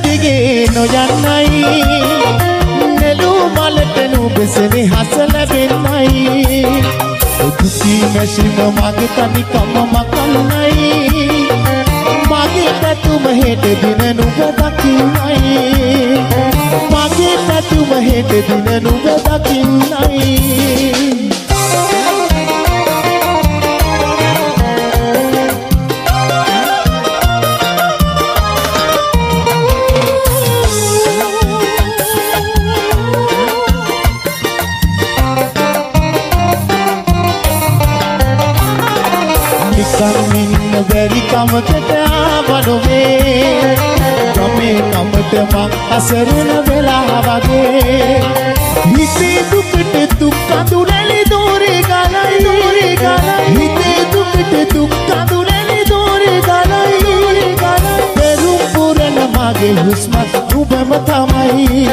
දිගේ නොයන්නයි නෙළු මලට නුඹසනේ හස ලැබෙන්නයි දුකී මැෂිම මගේ තනිකම මකන්නයි මගේ පැතුම හෙට දින නුඹ දකින්නයි මගේ පැතුම හෙට දින නුඹ දකින්නයි බැරි කමකට ආවනොවේ ගමේ කමට මං අසරණ වෙලා වගේ හිතේ දුකට දුක් අඳුරලි දෝරේ ගලයි හිතේ දුකට දුක් අඳුරලි දෝරේ ගලයි පෙරුම් පුරන මගේ හුස්මත් නුඹම තමයි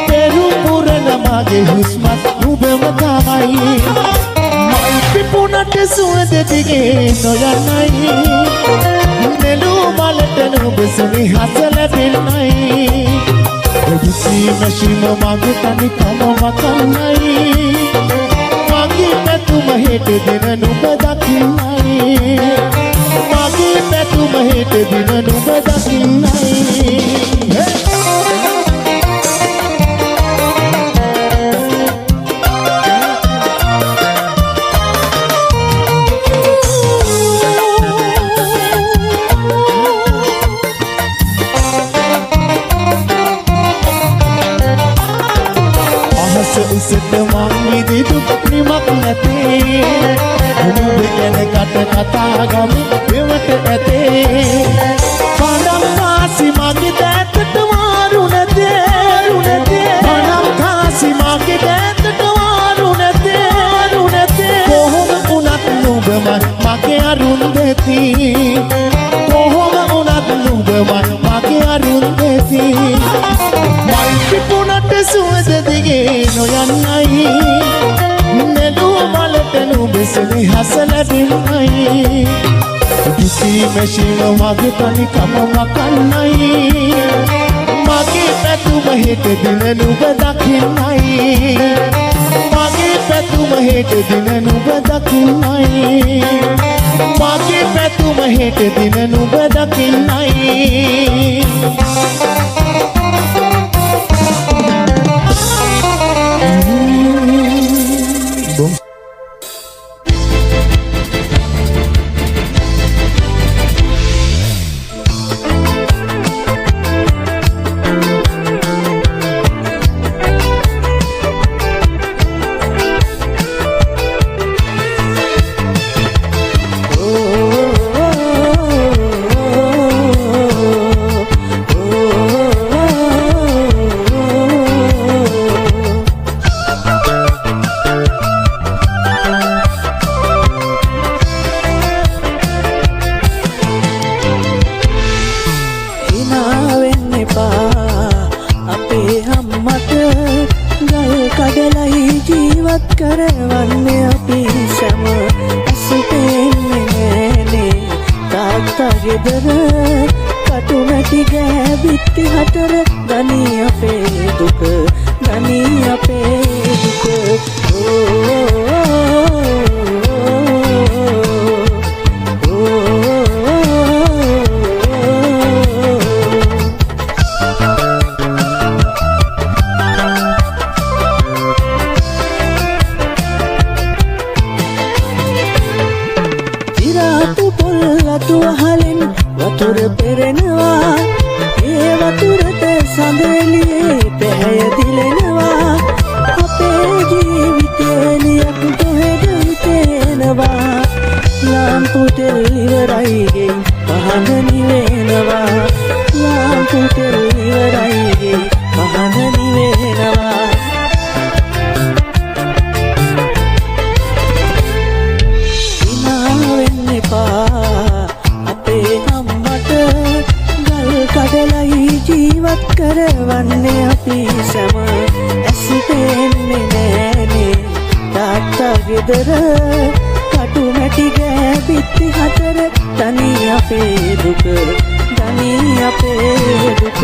පෙරුම් පුරන මගේ හුස්මත් නුඹම තමයි පිපුණට සුවඳ දිගේ නොයන්නයි නෙළු මලට නුඹසනේ හස ලැබෙන්නයි දුකී මැෂිම මගේ තනිකම මකන්නයි මගේ පැතුම හෙට දින නුඹ දකින්නයි මගේ පැතුම හෙට දින නුඹ දකින්නයි උසට මං විදි දුක් නිමක් නැතේ නුඹ ගැන කට කතා ගමු දෙවට ඇතේ පණම් කාසි මගේ දැත්තට මාරු නැතේ පණම් කාසි මගේ දැත්තට මාරු නැතේ කොහොම වුණත් නුඹමයි මගේ අරුන්දති කොහොම වුණත් නුඹමයි මගේ අරුන්දති මල් පිපුණට සුවඳ දිගේ නොයන්නයි නෙළු මලට නුඹසනේ හස ලැබෙන්නයි දුකී මැෂිම මගේ තනිකම මකන්නයි මගේ පැතුම හෙට දින නුඹ දකින්නයි මගේ පැතුම හෙට දින නුඹ දකින්නයි මගේ පැතුම හෙට දින නුඹ දකින්නයි කටු මැටි ගෑ බිත්ති හතර තනි අපේ දුක අනී අපේ දුක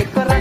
Ekara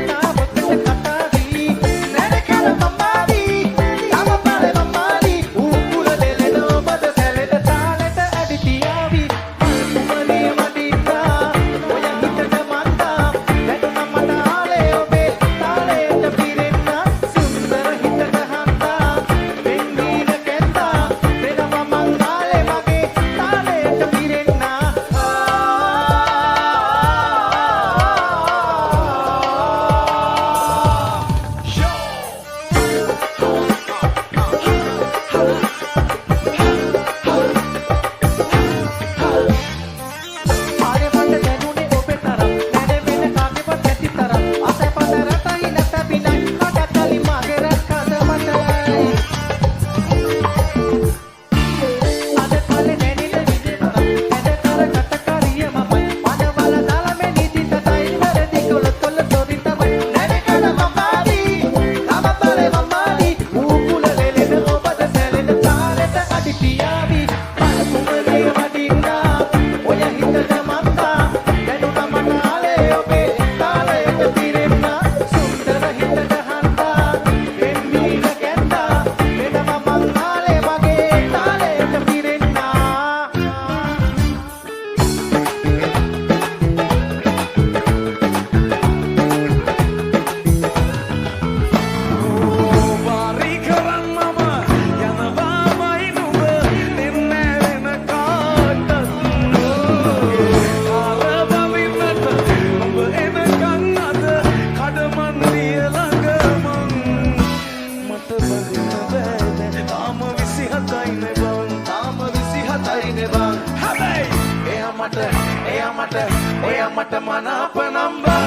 එයා මට මනාප නම්බර්.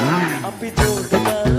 අපි ජෝඩුලා